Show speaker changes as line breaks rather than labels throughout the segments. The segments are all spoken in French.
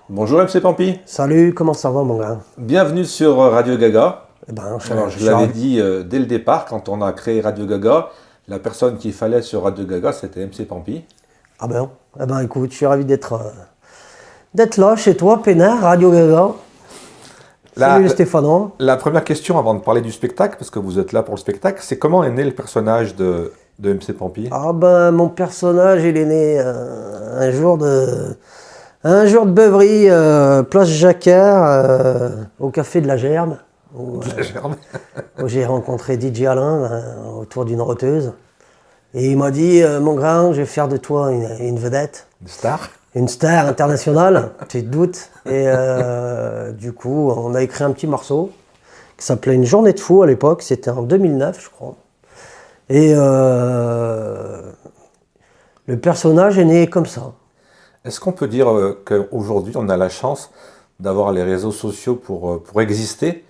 Bonjour MC Pampi,
Salut, comment ça va mon gars?
bienvenue sur Radio Gaga.
Eh ben,
Alors je l'avais dit dès le départ, quand on a créé Radio Gaga, la personne qu'il fallait sur Radio Gaga c'était MC Pampi.
Ah ben, eh ben écoute, je suis ravi d'être là chez toi, Pénard, Radio Gaga. Salut les Stéphanois.
La première question avant de parler du spectacle, parce que vous êtes là pour le spectacle, c'est comment est né le personnage de MC Pampi?
Ah ben mon personnage il est né un jour de beuverie, place Jacquard, au café de la Gerbe, où,
De la gerbe.
où j'ai rencontré DJ Alain autour d'une roteuse. Et il m'a dit, mon grand, je vais faire de toi une vedette.
Une star.
Une star internationale, tu te doutes. Et du coup, on a écrit un petit morceau qui s'appelait Une journée de fou à l'époque. C'était en 2009, je crois. Et le personnage est né comme ça.
Est-ce qu'on peut dire qu'aujourd'hui on a la chance d'avoir les réseaux sociaux pour exister?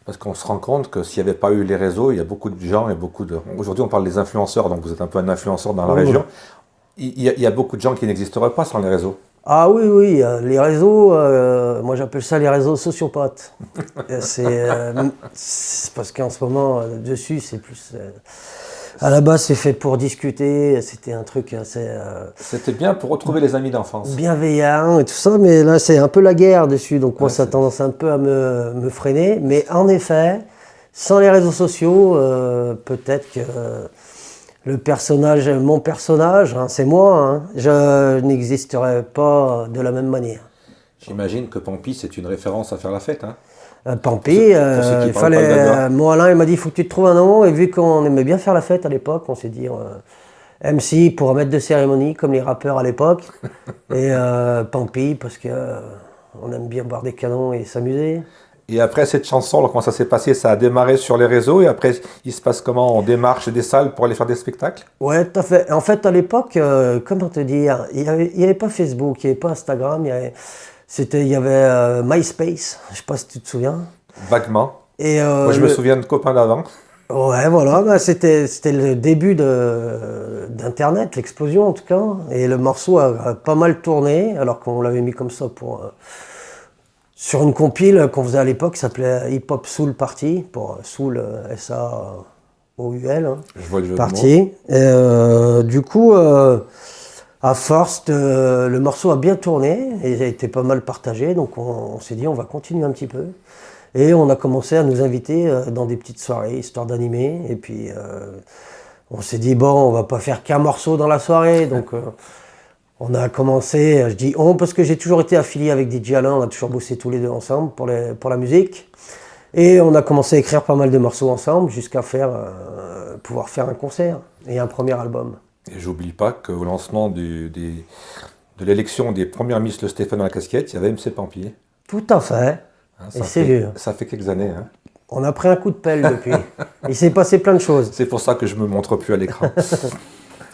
Parce qu'on se rend compte que s'il n'y avait pas eu les réseaux, il y a beaucoup de gens et beaucoup de... Aujourd'hui on parle des influenceurs, donc vous êtes un peu un influenceur dans la région. Il y a beaucoup de gens qui n'existeraient pas sans les réseaux.
Ah oui, oui, les réseaux, moi j'appelle ça les réseaux sociopathes. C'est parce qu'en ce moment, dessus, c'est plus... à la base, c'est fait pour discuter, c'était un truc assez
C'était bien pour retrouver les amis d'enfance.
bienveillant et tout ça, mais là, c'est un peu la guerre dessus, donc moi,
Ouais,
ça a tendance un peu à me freiner. Mais en effet, sans les réseaux sociaux, peut-être que mon personnage, hein, c'est moi, hein, je n'existerais pas de la même manière.
J'imagine que Pampi c'est une référence à faire la fête, hein?
Pampi,
Pour ceux qui
il
parlent pas le
fallait.
Gaga.
Moi, Alain, il m'a dit il faut que tu te trouves un nom. Et vu qu'on aimait bien faire la fête à l'époque, on s'est dit MC pour un maître de cérémonie, comme les rappeurs à l'époque. Et Pampi, parce que on aime bien boire des canons et s'amuser.
Et après cette chanson, alors, comment ça s'est passé? Ça a démarré sur les réseaux et après il se passe comment? On démarche des salles pour aller faire des spectacles?
Ouais, tout à fait. En fait, à l'époque, comment te dire, il y avait pas Facebook, il n'y avait pas Instagram, il y avait MySpace, je sais pas si tu te souviens.
Vaguement.
Et,
Moi je me souviens de copains d'avant.
ouais, voilà, bah, c'était le début d'Internet, l'explosion en tout cas. Et le morceau a pas mal tourné, alors qu'on l'avait mis comme ça sur une compile qu'on faisait à l'époque, qui s'appelait Hip Hop Soul Party, pour Soul, S-A-O-U-L, hein,
Je vois le jeu de mots.
Party. Et du coup, à force, le morceau a bien tourné et a été pas mal partagé, donc on s'est dit on va continuer un petit peu. Et on a commencé à nous inviter dans des petites soirées, histoire d'animer. Et puis, on s'est dit, bon, on va pas faire qu'un morceau dans la soirée. Donc, on a commencé, je dis on, parce que j'ai toujours été affilié avec DJ Alain, on a toujours bossé tous les deux ensemble pour la musique. Et on a commencé à écrire pas mal de morceaux ensemble, jusqu'à pouvoir faire un concert et un premier album.
Et j'oublie pas qu'au lancement de l'élection des premières Miss Le Stéphane à la casquette, il y avait MC Pampi.
Tout à fait.
Hein,
Et c'est vieux.
ça fait quelques années, hein.
On a pris un coup de pelle depuis. Il s'est passé plein de choses.
C'est pour ça que je me montre plus à l'écran.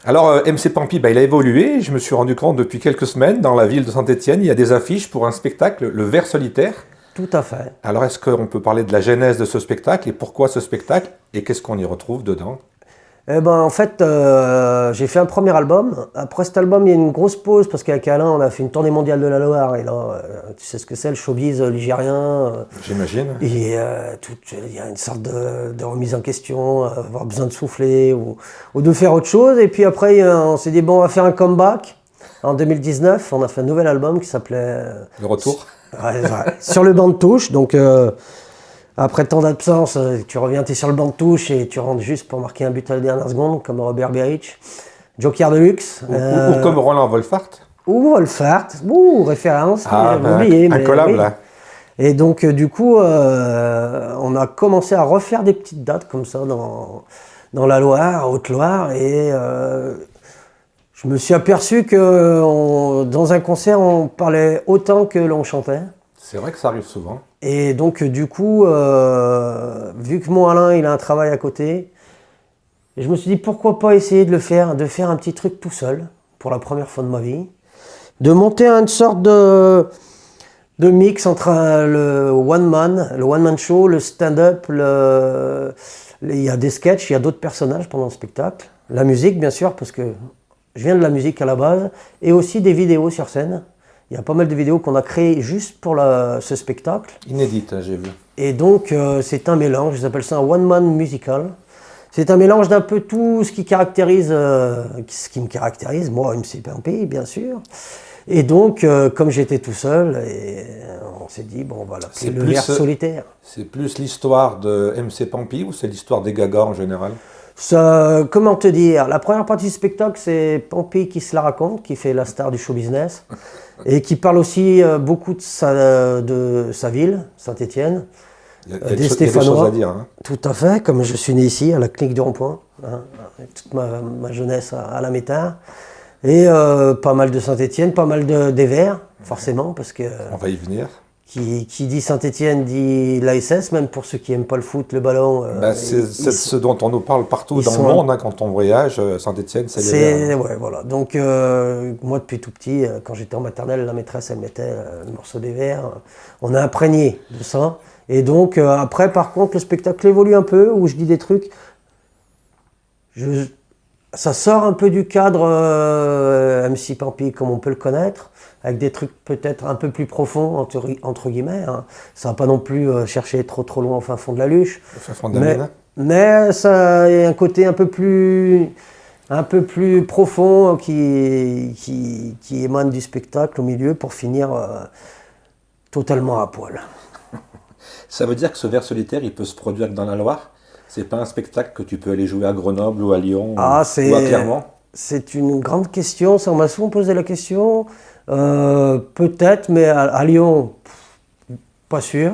Alors, MC Pampi, il a évolué. Je me suis rendu compte depuis quelques semaines, dans la ville de Saint-Étienne, il y a des affiches pour un spectacle, Le Ver solitaire.
Tout à fait.
Alors, est-ce qu'on peut parler de la genèse de ce spectacle et pourquoi ce spectacle et qu'est-ce qu'on y retrouve dedans?
Eh ben, en fait, j'ai fait un premier album. Après cet album, il y a une grosse pause parce qu'avec Alain, on a fait une tournée mondiale de la Loire. Et là, tu sais ce que c'est, le showbiz ligérien.
J'imagine.
Et il y a une sorte de remise en question, avoir besoin de souffler ou de faire autre chose. Et puis après, on s'est dit, bon, on va faire un comeback. En 2019, on a fait un nouvel album qui s'appelait
Le retour.
Ouais, Sur le banc de touche. Donc, après tant d'absence, tu reviens, tu es sur le banc de touche et tu rentres juste pour marquer un but à la dernière seconde, comme Robert Beric, Joker de luxe.
Ou comme Roland Wolfart.
Ou Wolfart, référence, j'avais oublié. Mais
incollable.
oui. Et donc, du coup, on a commencé à refaire des petites dates comme ça dans la Loire, Haute-Loire. Et je me suis aperçu que dans un concert, on parlait autant que l'on chantait.
C'est vrai que ça arrive souvent.
Et donc, du coup, vu que mon Alain, il a un travail à côté, je me suis dit, pourquoi pas essayer de faire un petit truc tout seul, pour la première fois de ma vie, de monter une sorte de mix entre le one-man show, le stand-up, il y a des sketchs, il y a d'autres personnages pendant le spectacle, la musique, bien sûr, parce que je viens de la musique à la base, et aussi des vidéos sur scène. Il y a pas mal de vidéos qu'on a créées juste pour ce spectacle.
Inédite, hein, j'ai vu.
Et donc, c'est un mélange, ils appellent ça un one-man musical. C'est un mélange d'un peu tout ce qui caractérise, ce qui me caractérise, moi, MC Pampy, bien sûr. Et donc, comme j'étais tout seul, on s'est dit, bon, on va l'appeler le Vers solitaire.
C'est plus l'histoire de MC Pampy ou c'est l'histoire des Gagas en général?
Ça, comment te dire? La première partie du spectacle, c'est Pampy qui se la raconte, qui fait la star du show business, et qui parle aussi beaucoup de sa ville, Saint-Étienne.
Il y a des choses à dire. Hein.
Tout à fait, comme je suis né ici, à la clinique du Rond-Point, hein, toute ma jeunesse à la Métard. Et pas mal de Saint-Étienne, pas mal des Verts, forcément, parce que...
On va y venir.
Qui dit Saint-Étienne dit l'ASS, même pour ceux qui n'aiment pas le foot, le ballon.
C'est ce dont on nous parle partout dans le monde, hein, quand on voyage. Saint-Étienne, c'est les Verts.
Ouais, voilà. Donc, moi, depuis tout petit, quand j'étais en maternelle, la maîtresse, elle mettait le morceau des Verts. On a imprégné de ça. Et donc, après, par contre, le spectacle évolue un peu, où je dis des trucs. Ça sort un peu du cadre MC Pampy, comme on peut le connaître, avec des trucs peut-être un peu plus profonds, entre guillemets. Hein. Ça va pas non plus chercher trop loin au fin fond de la luche.
Au fin fond de la mine.
Mais ça a un côté un peu plus profond qui émane du spectacle au milieu pour finir totalement à poil.
Ça veut dire que ce Vers solitaire, il peut se produire que dans la Loire? C'est pas un spectacle que tu peux aller jouer à Grenoble ou à Lyon ou à Clermont?
C'est une grande question, ça on m'a souvent posé la question. Peut-être, mais à Lyon, pas sûr.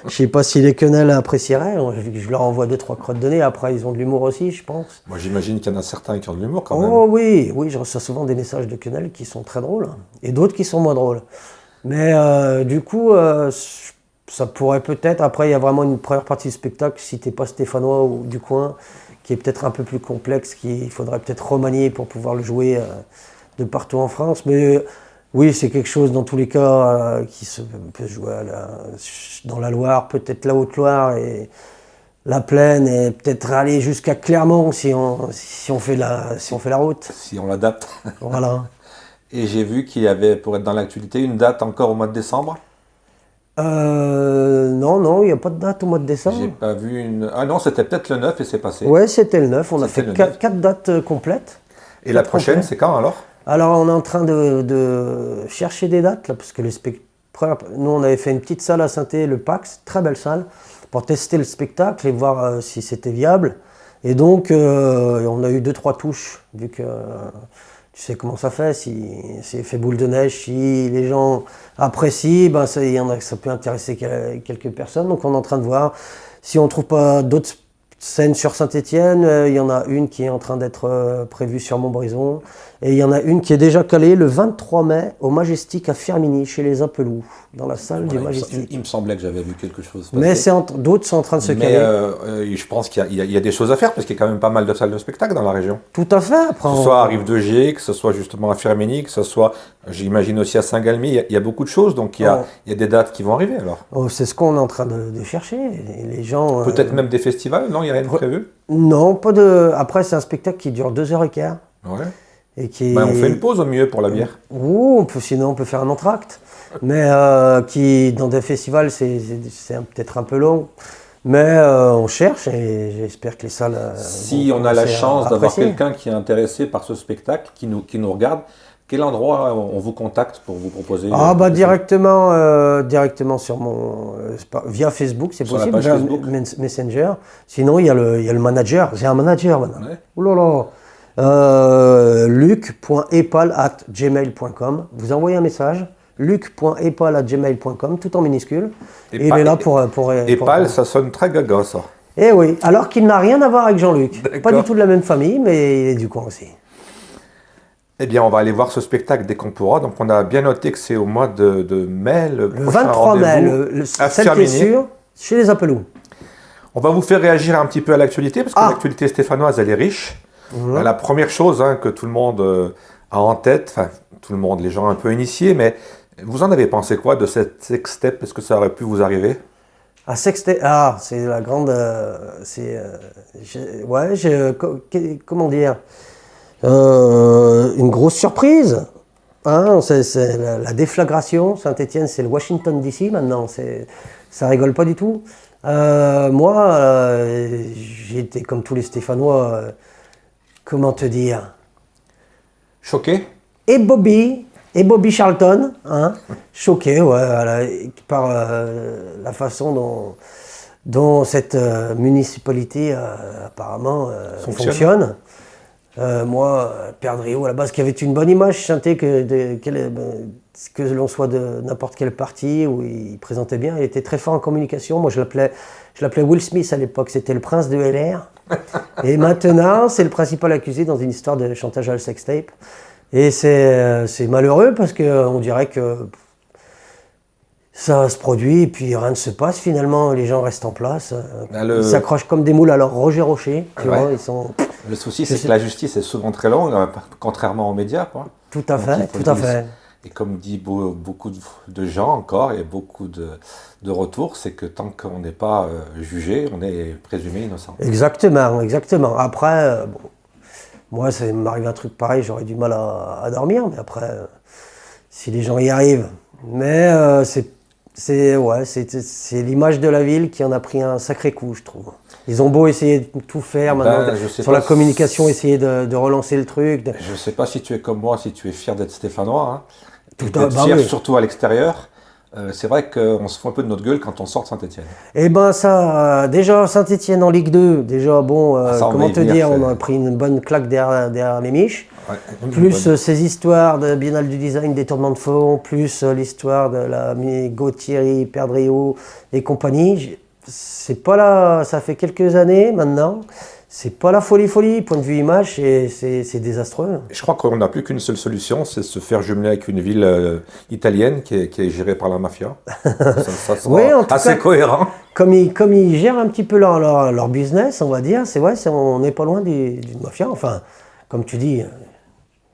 Je sais pas si les quenelles apprécieraient. Je leur envoie 2-3 crottes de nez. Après, ils ont de l'humour aussi, je pense.
Moi, j'imagine qu'il y en a certains qui ont de l'humour quand même.
Oh oui, je reçois souvent des messages de quenelles qui sont très drôles, hein, et d'autres qui sont moins drôles. Mais du coup, ça pourrait peut-être. Après, il y a vraiment une première partie du spectacle, si t'es pas stéphanois ou du coin, qui est peut-être un peu plus complexe, qu'il faudrait peut-être remanier pour pouvoir le jouer de partout en France. Mais oui, c'est quelque chose dans tous les cas qui peut jouer dans la Loire, peut-être la Haute-Loire et la Plaine, et peut-être aller jusqu'à Clermont si on fait la route.
Si on l'adapte.
Voilà.
Et j'ai vu qu'il y avait, pour être dans l'actualité, une date encore au mois de décembre.
Non, il n'y a pas de date au mois de décembre.
J'ai pas vu une... Ah non, c'était peut-être le 9 et c'est passé.
Ouais, c'était le 9. On a fait 4 dates complètes.
Et la prochaine, c'est quand alors?
Alors, on est en train de chercher des dates, là, parce que nous, on avait fait une petite salle à Saint-Étienne, le Pax, très belle salle, pour tester le spectacle et voir si c'était viable. Et donc, on a eu 2-3 touches, vu que... Tu sais comment ça fait, si c'est fait boule de neige, si les gens apprécient, ben ça peut intéresser quelques personnes. Donc on est en train de voir si on ne trouve pas d'autres scènes sur Saint-Étienne. Il y en a une qui est en train d'être prévue sur Montbrison. Et il y en a une qui est déjà calée le 23 mai au Majestic à Firminy, chez les Apelous, dans la salle du Majestic.
Il me semblait que j'avais vu quelque chose passer.
Mais d'autres sont en train de se caler.
Mais je pense qu'il y a des choses à faire, parce qu'il y a quand même pas mal de salles de spectacle dans la région.
Tout à fait. Après,
que ce soit à Rive-de-Gier, que ce soit justement à Firminy, que ce soit, j'imagine aussi à Saint-Galmy, il y a beaucoup de choses, donc il y a des dates qui vont arriver alors.
Oh, c'est ce qu'on est en train de chercher. Et les gens,
peut-être même des festivals, non? Il n'y a rien de prévu?
Non, pas de... Après, c'est un spectacle qui dure 2h15.
Ouais.
Et qui...
on fait une pause au mieux pour la bière.
Ou sinon on peut faire un entracte. Mais dans des festivals, c'est peut-être un peu long. Mais on cherche et j'espère que les salles...
Si on a la chance d'avoir quelqu'un qui est intéressé par ce spectacle, qui nous regarde, quel endroit on vous contacte pour vous proposer?
Directement sur via Facebook, c'est possible,
page Facebook.
Messenger. Sinon, il y a le manager. J'ai un manager maintenant. Ouais. Ouh là là. luc.epal@gmail.com. Vous envoyez un message, luc.epal@gmail.com, tout en minuscule. Et il est là pour
Epal, ça sonne très gaga, ça.
Eh oui, alors qu'il n'a rien à voir avec Jean-Luc. Pas du tout de la même famille, mais il est du coin aussi.
Eh bien, on va aller voir ce spectacle dès qu'on pourra. Donc, on a bien noté que c'est au mois de mai, le
23 mai, celle qui est sûre, chez les Apelous. On
va vous faire réagir un petit peu à l'actualité, parce que l'actualité stéphanoise, elle est riche. La première chose que tout le monde a en tête, enfin, tout le monde, les gens un peu initiés, mais vous en avez pensé quoi de cette sextape? Est-ce que ça aurait pu vous arriver?
C'est la grande... comment dire, une grosse surprise. Hein, c'est la déflagration. Saint-Étienne, c'est le Washington DC maintenant. Ça rigole pas du tout. Moi, j'ai été comme tous les Stéphanois, comment te dire,
Choqué?
et Bobby Charlton, hein, choqué par la façon dont cette municipalité apparemment fonctionne. Moi, Perdriau, à la base, qui avait une bonne image, je sentais que l'on soit de n'importe quel parti, où il présentait bien, il était très fort en communication. Moi, je l'appelais Will Smith à l'époque, c'était le prince de LR. Et maintenant, c'est le principal accusé dans une histoire de chantage à la sextape. Et c'est malheureux parce qu'on dirait que ça se produit et puis rien ne se passe finalement, les gens restent en place. Ils s'accrochent comme des moules à leur Roger Rocher. Tu vois, ils sont...
Le souci, c'est que la justice est souvent très longue, contrairement aux médias, quoi.
Tout à fait, tout à fait.
Et comme dit beaucoup de gens encore, et beaucoup de retours, c'est que tant qu'on n'est pas jugé, on est présumé innocent.
Exactement, exactement. Après, bon, moi, ça m'arrive un truc pareil, j'aurais du mal à dormir, mais après, si les gens y arrivent. Mais c'est l'image de la ville qui en a pris un sacré coup, je trouve. Ils ont beau essayer de tout faire maintenant, sur la communication, essayer de relancer le truc.
Je ne sais pas si tu es comme moi, si tu es fier d'être stéphanois, hein, d'être fier surtout à l'extérieur. C'est vrai qu'on se fout un peu de notre gueule quand on sort de Saint-Étienne.
Eh ben ça, déjà Saint-Étienne en Ligue 2, déjà bon, comment te dire, on a pris une bonne claque derrière les miches. Ouais, plus ces histoires de Biennale du Design, des tournements de fond, plus l'histoire de la Gauthier, Perdriau et compagnie. C'est pas là, ça fait quelques années maintenant. C'est pas la folie, point de vue image, c'est désastreux.
Je crois qu'on n'a plus qu'une seule solution, c'est se faire jumeler avec une ville italienne qui est gérée par la mafia. Ça sera
oui,
assez cohérent.
Comme ils gèrent un petit peu leur business, on va dire, c'est vrai, on n'est pas loin d'une mafia. Enfin, comme tu dis,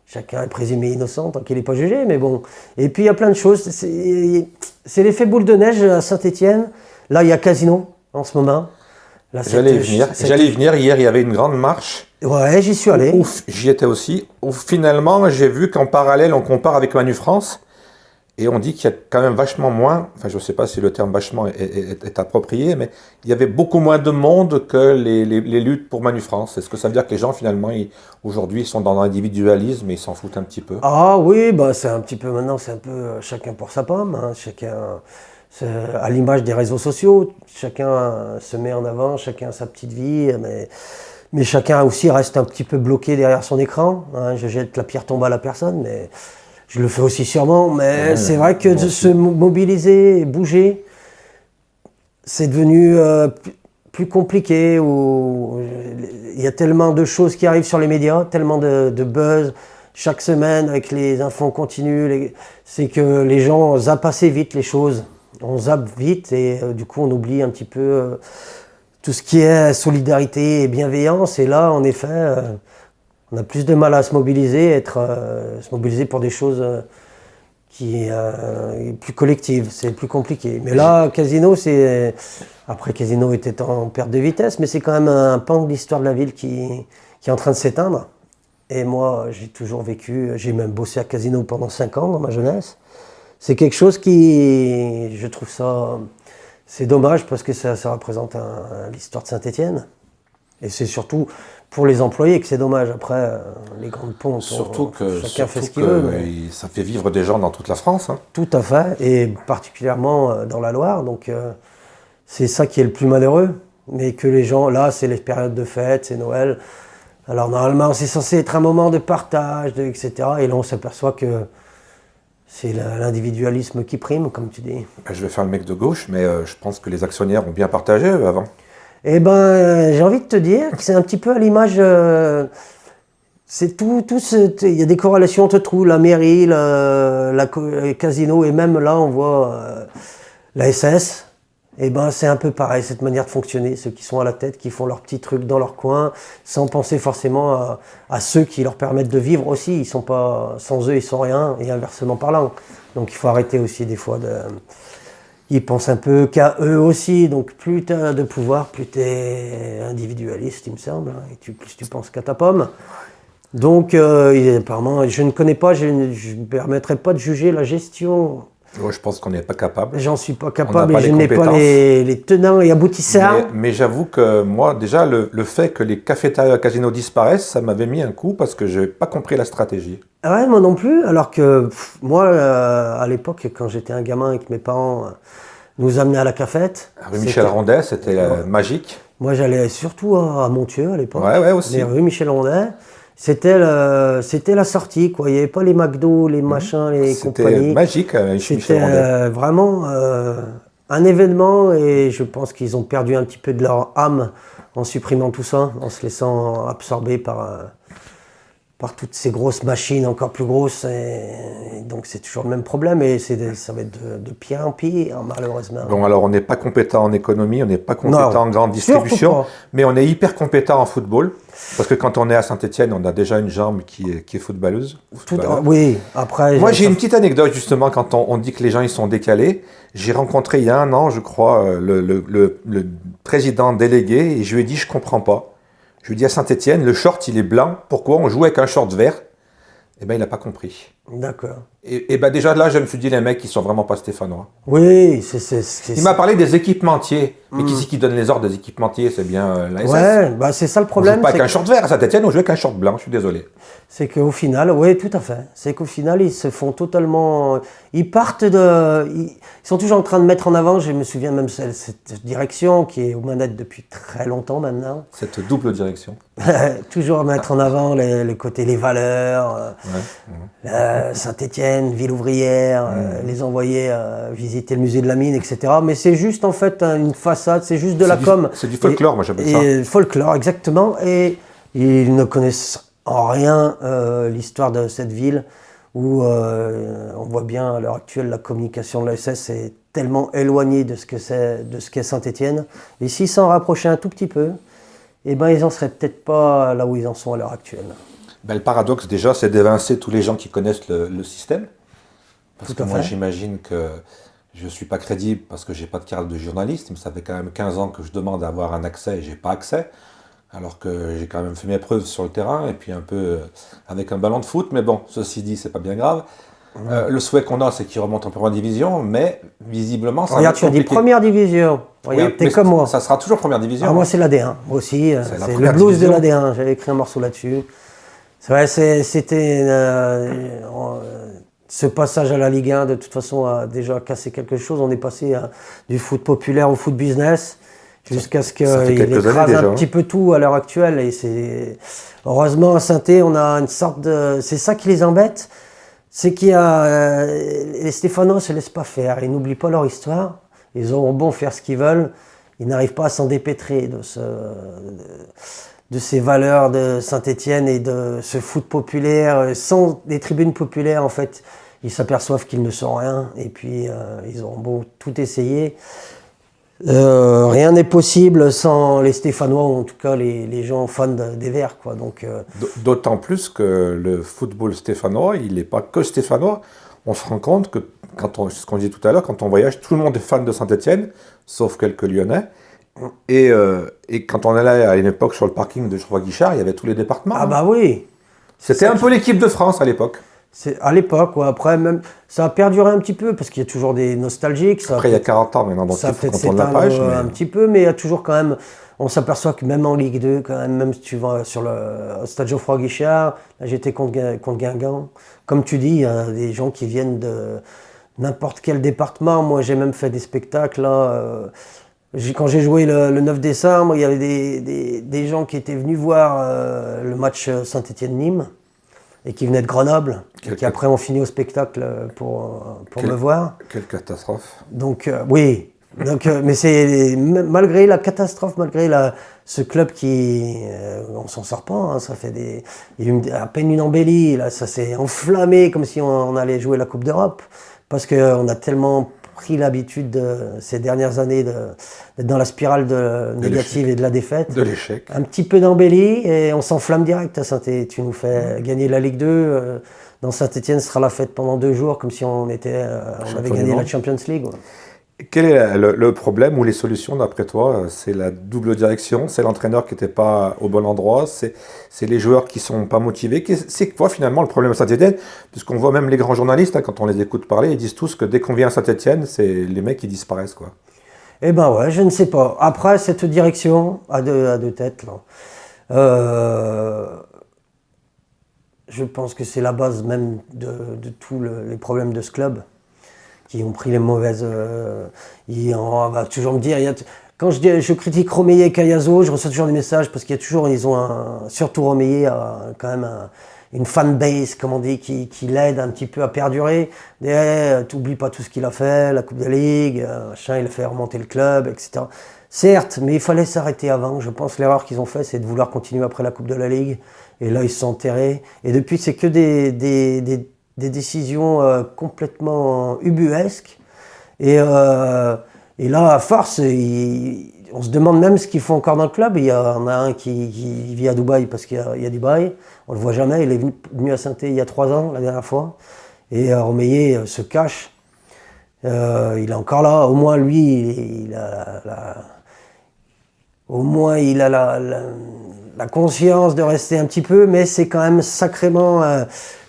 chacun est présumé innocent tant qu'il n'est pas jugé, mais bon. Et puis il y a plein de choses. C'est l'effet boule de neige à Saint-Étienne. Là, il y a Casino en ce moment.
J'allais y venir. Hier, il y avait une grande marche.
Ouais, j'y suis allé.
J'y étais aussi. Où finalement, j'ai vu qu'en parallèle, on compare avec Manu France. Et on dit qu'il y a quand même vachement moins, enfin je ne sais pas si le terme vachement est approprié, mais il y avait beaucoup moins de monde que les luttes pour Manu France. Est-ce que ça veut dire que les gens finalement, aujourd'hui, sont dans l'individualisme et ils s'en foutent un petit peu?
Ah oui, bah, c'est un petit peu maintenant, c'est un peu chacun pour sa pomme. Hein, chacun... à l'image des réseaux sociaux, chacun se met en avant, chacun a sa petite vie, mais chacun aussi reste un petit peu bloqué derrière son écran. Hein, je jette la pierre tombe à la personne, mais je le fais aussi sûrement. Mais c'est vrai que de se mobiliser et bouger, c'est devenu plus compliqué. Il y a tellement de choses qui arrivent sur les médias, tellement de buzz. Chaque semaine, avec les infos en continu, c'est que les gens zappent assez vite les choses. On zappe vite et du coup on oublie un petit peu tout ce qui est solidarité et bienveillance. Et là, en effet, on a plus de mal à se mobiliser, se mobiliser pour des choses plus collectives. C'est plus compliqué. Mais là, Casino, après Casino était en perte de vitesse, mais c'est quand même un pan de l'histoire de la ville qui est en train de s'éteindre. Et moi, j'ai toujours vécu, j'ai même bossé à Casino pendant 5 ans dans ma jeunesse. C'est quelque chose qui, je trouve ça, c'est dommage parce que ça représente l'histoire de Saint-Étienne. Et c'est surtout pour les employés que c'est dommage. Après, les grandes ponts, chacun fait ce qu'il veut. Mais...
ça fait vivre des gens dans toute la France. Hein.
Tout à fait, et particulièrement dans la Loire. Donc c'est ça qui est le plus malheureux. Mais que les gens, là, c'est les périodes de fête, c'est Noël. Alors normalement, c'est censé être un moment de partage, etc. Et là, on s'aperçoit que c'est l'individualisme qui prime, comme tu dis.
Je vais faire le mec de gauche, mais je pense que les actionnaires ont bien partagé avant.
Eh ben, j'ai envie de te dire que c'est un petit peu à l'image... c'est il y a des corrélations entre tout, la mairie, le casino, et même là, on voit la SS. Eh ben, c'est un peu pareil, cette manière de fonctionner, ceux qui sont à la tête, qui font leurs petits trucs dans leur coin, sans penser forcément à ceux qui leur permettent de vivre aussi. Ils sont pas, sans eux, ils sont rien, et inversement parlant. Donc il faut arrêter aussi des fois ils pensent un peu qu'à eux aussi, donc plus tu as de pouvoir, plus tu es individualiste, il me semble, et plus tu penses qu'à ta pomme. Donc, apparemment, je ne connais pas, je ne me permettrai pas de juger la gestion.
Ouais, je pense qu'on n'est pas capable.
J'en suis pas
On
capable
n'a pas
et je
les
n'ai pas
compétences.
les tenants et aboutissants.
Mais j'avoue que moi, déjà, le fait que les cafétérias casinos disparaissent, ça m'avait mis un coup parce que je n'ai pas compris la stratégie.
Ah ouais, moi non plus. Alors que moi, à l'époque, quand j'étais un gamin et que mes parents nous amenaient à la cafette.
Rue Michel Rondet, c'était magique.
Moi, j'allais surtout à Montieu à l'époque.
Ouais, aussi.
Mais rue Michel Rondet, c'était la sortie, quoi. Il n'y avait pas les McDo, les machins, les compagnies.
C'était magique, Michel
C'était
Rondet.
vraiment un événement et je pense qu'ils ont perdu un petit peu de leur âme en supprimant tout ça, en se laissant absorber par toutes ces grosses machines encore plus grosses. Et donc c'est toujours le même problème et ça va être de pire en pire, malheureusement.
Bon, alors on n'est pas compétent en économie, on n'est pas compétent
Non,
en grande
surtout
distribution,
pas.
mais on est hyper compétent en football. Parce que quand on est à Saint-Etienne, on a déjà une jambe qui est footballeuse.
Oui, après...
Moi, j'ai une petite anecdote, justement, quand on dit que les gens ils sont décalés. J'ai rencontré il y a 1 an, je crois, le président délégué, et je lui ai dit, je comprends pas. Je lui ai dit, à Saint-Etienne, le short, il est blanc. Pourquoi on joue avec un short vert? Eh bien, il n'a pas compris.
D'accord.
Et ben déjà là, je me suis dit, les mecs, ils sont vraiment pas stéphanois.
Oui,
Il m'a parlé des équipementiers. Mais qui c'est qui donne les ordres des équipementiers? C'est bien la SS.
Ouais, bah c'est ça le
On
problème.
joue pas avec un short vert à Saint-Etienne, on joue avec un short blanc, je suis désolé.
C'est qu'au final, oui, tout à fait. C'est qu'au final, ils se font totalement... Ils partent de... Ils sont toujours en train de mettre en avant, je me souviens même cette direction qui est aux manettes depuis très longtemps maintenant.
Cette double direction.
Toujours mettre en avant le côté, les valeurs, Saint-Etienne, ville ouvrière, les envoyer visiter le musée de la mine, etc. Mais c'est juste en fait une façade, c'est juste de la com.
C'est du folklore, moi j'appelle ça.
Folklore, exactement. Et ils ne connaissent en rien l'histoire de cette ville où on voit bien à l'heure actuelle la communication de l'ESS est tellement éloignée de ce qu'est Saint-Etienne. Et s'ils s'en rapprochaient un tout petit peu, eh ben, ils n'en seraient peut-être pas là où ils en sont à l'heure actuelle.
Ben, le paradoxe déjà, c'est d'évincer tous les gens qui connaissent le système. Parce que moi j'imagine que je ne suis pas crédible parce que je n'ai pas de carte de journaliste. Mais ça fait quand même 15 ans que je demande à avoir un accès et je n'ai pas accès. Alors que j'ai quand même fait mes preuves sur le terrain et puis un peu avec un ballon de foot. Mais bon, ceci dit, c'est pas bien grave. Le souhait qu'on a, c'est qu'il remonte en première division, mais visiblement, ça
Regarde, tu as dit première division. Regarde, t'es comme moi.
Ça sera toujours première division.
Ah, moi, c'est l'AD1. Moi aussi, c'est le blues de l'AD1. J'avais écrit un morceau là-dessus. C'est vrai, c'était... ce passage à la Ligue 1, de toute façon, a déjà cassé quelque chose. On est passé du foot populaire au foot business, jusqu'à ce qu'il écrase un petit peu tout à l'heure actuelle. Et c'est... Heureusement, à Saint-Étienne, on a une sorte de... C'est ça qui les embête. C'est qu'il y a... les Stéphanois ne se laissent pas faire. Ils n'oublient pas leur histoire. Ils auront beau faire ce qu'ils veulent. Ils n'arrivent pas à s'en dépêtrer de ces valeurs de Saint-Etienne et de ce foot populaire. Sans les tribunes populaires, en fait, ils s'aperçoivent qu'ils ne sont rien. Et puis, ils auront beau tout essayer. Rien n'est possible sans les Stéphanois, ou en tout cas les gens fans des Verts, quoi. Donc,
d'autant plus que le football stéphanois, il n'est pas que stéphanois. On se rend compte que, ce qu'on dit tout à l'heure, quand on voyage, tout le monde est fan de Saint-Etienne, sauf quelques Lyonnais. Et quand on allait à une époque sur le parking de Geoffroy-Guichard, il y avait tous les départements.
Ah bah oui.
C'était un peu l'équipe de France à l'époque.
C'est à l'époque, ouais. Après, même, ça a perduré un petit peu, parce qu'il y a toujours des nostalgiques.
Après, il y a 40 ans maintenant, donc
ça
il faut
peut-être
qu'on tourne la page.
Un petit peu, mais il y a toujours quand même... On s'aperçoit que même en Ligue 2, quand même si tu vas sur le stade Geoffroy-Guichard, là j'étais contre Guingamp. Comme tu dis, il y a des gens qui viennent de n'importe quel département. Moi, j'ai même fait des spectacles, là... Quand j'ai joué le 9 décembre, il y avait des gens qui étaient venus voir le match Saint-Etienne-Nîmes et qui venaient de Grenoble, et qui après ont fini au spectacle pour me voir.
Quelle catastrophe.
Donc oui, donc, mais c'est malgré la catastrophe, malgré ce club qui... on s'en sort pas, hein, ça fait il y a eu à peine une embellie, là, ça s'est enflammé comme si on allait jouer la Coupe d'Europe, parce qu'on a tellement pris l'habitude ces dernières années d'être dans la spirale négative et de la défaite.
De l'échec.
Un petit peu d'embellie et on s'enflamme direct à Saint-Étienne. Tu nous fais gagner la Ligue 2. Dans Saint-Étienne, ce sera la fête pendant 2 jours, comme si on avait gagné la Champions League. Ouais.
Quel est le problème ou les solutions d'après toi? C'est la double direction, c'est l'entraîneur qui n'était pas au bon endroit, c'est les joueurs qui sont pas motivés. C'est quoi finalement le problème à Saint-Étienne? Puisqu'on voit même les grands journalistes, hein, quand on les écoute parler, ils disent tous que dès qu'on vient à Saint-Étienne, c'est les mecs qui disparaissent, quoi.
Eh ben ouais, je ne sais pas. Après, cette direction à deux têtes, là, euh, je pense que c'est la base même de tous les problèmes de ce club, qui ont pris les mauvaises. On va toujours me dire, quand je critique Romeyer et Cayazo, je reçois toujours des messages parce qu'il y a toujours, surtout Romeyer, quand même une fanbase, comme on dit, qui l'aide un petit peu à perdurer. T'oublies pas tout ce qu'il a fait, la Coupe de la Ligue, machin, il a fait remonter le club, etc. Certes, mais il fallait s'arrêter avant. Je pense que l'erreur qu'ils ont fait, c'est de vouloir continuer après la Coupe de la Ligue. Et là, ils se sont enterrés. Et depuis, c'est que des décisions complètement ubuesques. Et là, à force, on se demande même ce qu'ils font encore dans le club. Il y en a un qui vit à Dubaï parce qu'il y a Dubaï. On le voit jamais. Il est venu à Saint-Étienne il y a 3 ans, la dernière fois. Et Romeyer se cache. Il est encore là. Au moins, lui, il a la conscience de rester un petit peu. Mais c'est quand même sacrément...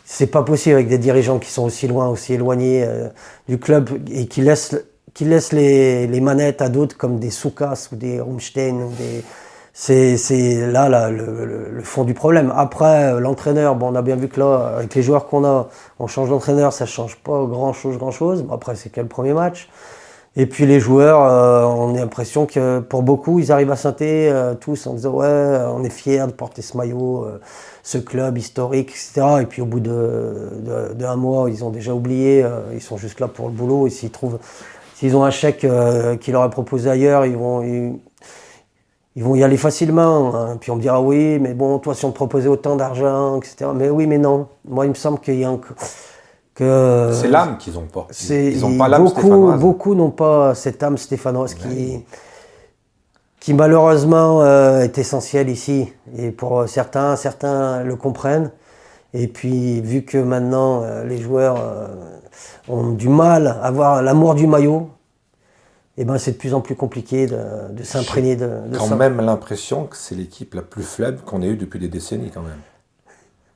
c'est pas possible avec des dirigeants qui sont aussi loin, aussi éloignés du club et qui laissent les manettes à d'autres comme des Soukas ou des Rumstein. C'est là le fond du problème. Après, l'entraîneur, bon, on a bien vu que là, avec les joueurs qu'on a, on change d'entraîneur, ça change pas grand-chose. Bon, après, c'est que le premier match. Et puis les joueurs, on a l'impression que pour beaucoup, ils arrivent à Saint-Étienne tous en disant ouais, on est fiers de porter ce maillot, ce club historique, etc. Et puis au bout d'un mois, ils ont déjà oublié, ils sont juste là pour le boulot. Et s'ils ont un chèque qui leur est proposé ailleurs, ils vont y aller facilement. Hein. Puis on me dira oui, mais bon, toi, si on te proposait autant d'argent, etc. Mais oui, mais non. Moi, il me semble qu'il y a
c'est l'âme qu'ils n'ont pas. Ils n'ont pas l'âme stéphanoise.
Beaucoup n'ont pas cette âme stéphanoise qui malheureusement est essentielle ici. Et pour certains le comprennent. Et puis, vu que maintenant les joueurs ont du mal à avoir l'amour du maillot, et ben c'est de plus en plus compliqué de s'imprégner de ça.
J'ai quand même l'impression que c'est l'équipe la plus faible qu'on ait eue depuis des décennies quand même.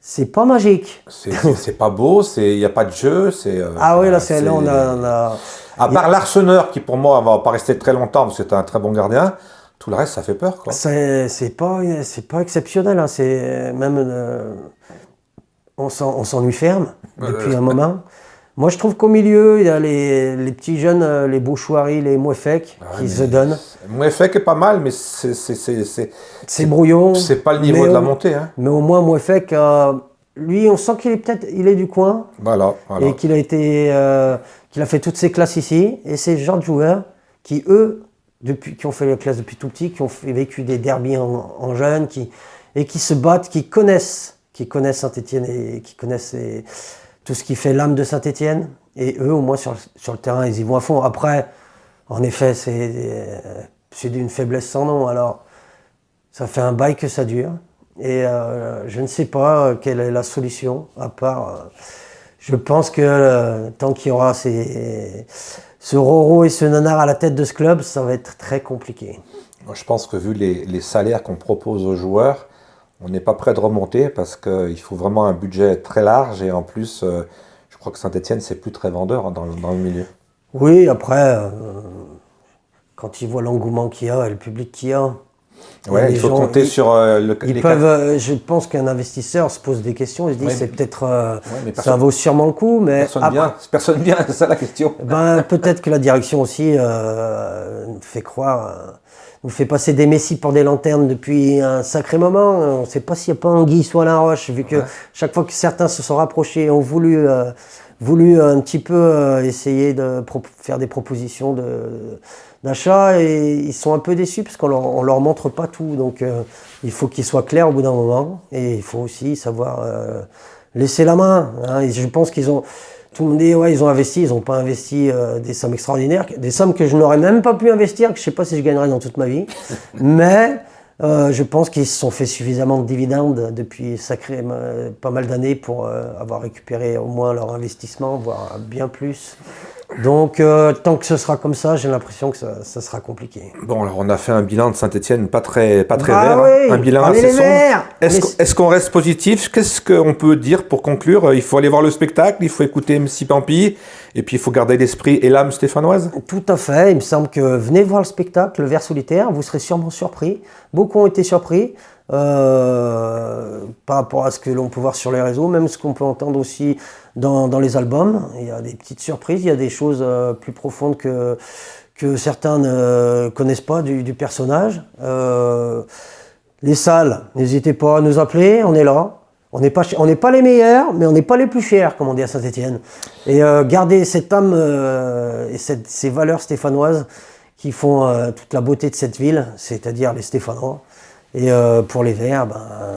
C'est pas magique.
C'est pas beau, il n'y a pas de jeu.
Ah oui, là on a...
À part l'Arseneur, qui pour moi va pas rester très longtemps, parce que c'est un très bon gardien, tout le reste, ça fait peur, quoi.
C'est pas exceptionnel. Hein. C'est même... on s'ennuie ferme depuis un moment. Moi, je trouve qu'au milieu, il y a les petits jeunes, les Bouchouari, les Mouefek, qui se donnent.
Mouefek est pas mal, mais
c'est brouillon.
C'est pas le niveau de la montée. Hein.
Mais au moins, Mouefek, lui, on sent qu'il est du coin.
Voilà.
Et qu'il a fait toutes ses classes ici. Et c'est ce genre de joueurs qui, eux, qui ont fait les classes depuis tout petit, qui ont vécu des derbies en jeunes, et qui se battent, qui connaissent Saint-Étienne et qui connaissent tout ce qui fait l'âme de Saint-Étienne. Et eux, au moins, sur le terrain, ils y vont à fond. Après, en effet, c'est d'une faiblesse sans nom. Alors, ça fait un bail que ça dure. Et je ne sais pas quelle est la solution, à part... je pense que tant qu'il y aura ce Roro et ce Nanar à la tête de ce club, ça va être très compliqué.
Moi, je pense que vu les salaires qu'on propose aux joueurs, on n'est pas prêt de remonter parce qu'il faut vraiment un budget très large et en plus, je crois que Saint-Étienne, c'est plus très vendeur dans le milieu.
Oui, après, quand ils voient l'engouement qu'il y a et le public qu'il y a,
ouais, il faut compter sur
je pense qu'un investisseur se pose des questions, il se dit c'est peut-être ça vaut sûrement le coup, mais
personne vient, c'est ça la question.
Ben peut-être que la direction aussi nous fait croire. Nous fait passer des messies pour des lanternes depuis un sacré moment. On ne sait pas s'il n'y a pas anguille sous la roche, vu que chaque fois que certains se sont rapprochés et ont voulu un petit peu essayer de faire des propositions d'achat, et ils sont un peu déçus parce qu'on leur montre pas tout. Donc il faut qu'ils soient clairs au bout d'un moment, et il faut aussi savoir laisser la main. Hein. Et je pense qu'ils ont... Tout le monde dit, ouais, ils ont investi, ils n'ont pas investi des sommes extraordinaires, des sommes que je n'aurais même pas pu investir, que je ne sais pas si je gagnerais dans toute ma vie. Mais je pense qu'ils se sont fait suffisamment de dividendes depuis pas mal d'années pour avoir récupéré au moins leur investissement, voire bien plus. Donc, tant que ce sera comme ça, j'ai l'impression que ça sera compliqué.
Bon, alors on a fait un bilan de Saint-Étienne pas très
Ah
vert,
oui,
un bilan
allez
assez
les
sombre.
Verts.
Est-ce qu'on reste positif? Qu'est-ce qu'on peut dire pour conclure? Il faut aller voir le spectacle, il faut écouter MC Pampy, et puis il faut garder l'esprit et l'âme stéphanoise.
Tout à fait, il me semble que venez voir le spectacle, Le Ver solitaire, vous serez sûrement surpris. Beaucoup ont été surpris par rapport à ce que l'on peut voir sur les réseaux, même ce qu'on peut entendre aussi dans les albums. Il y a des petites surprises, il y a des choses plus profondes que certains ne connaissent pas du personnage. Les salles, n'hésitez pas à nous appeler, on est là. On n'est pas les meilleurs, mais on n'est pas les plus chers, comme on dit à Saint-Étienne. Et garder cette âme et ces valeurs stéphanoises qui font toute la beauté de cette ville, c'est-à-dire les Stéphanois. Et pour les Verts, de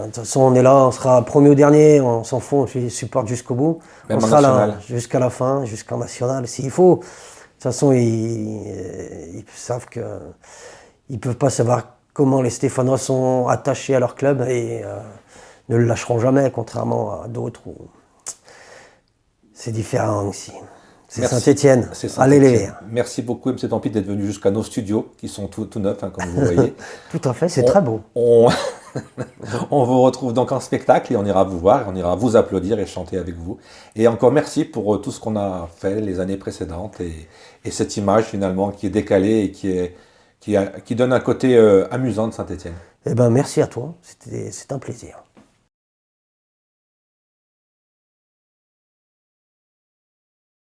toute façon, on est là, on sera premier ou dernier, on s'en fout, on supporte jusqu'au bout.
Même
on
en
sera là
national.
jusqu'à la fin, jusqu'en national, s'il faut. De toute façon, ils savent que ils peuvent pas savoir comment les Stéphanois sont attachés à leur club et ne le lâcheront jamais, contrairement à d'autres où c'est différent ici. C'est
Merci.
Saint-Étienne.
C'est
Allez les
Saint-Étienne.
Verts.
Merci beaucoup MC Pampy d'être venu jusqu'à nos studios, qui sont tout neufs, hein, comme vous voyez.
Tout à fait, c'est très beau.
On vous retrouve donc en spectacle et on ira vous voir, on ira vous applaudir et chanter avec vous. Et encore merci pour tout ce qu'on a fait les années précédentes et cette image finalement qui est décalée et qui donne un côté amusant de Saint-Étienne.
Eh ben, merci à toi, c'est un plaisir.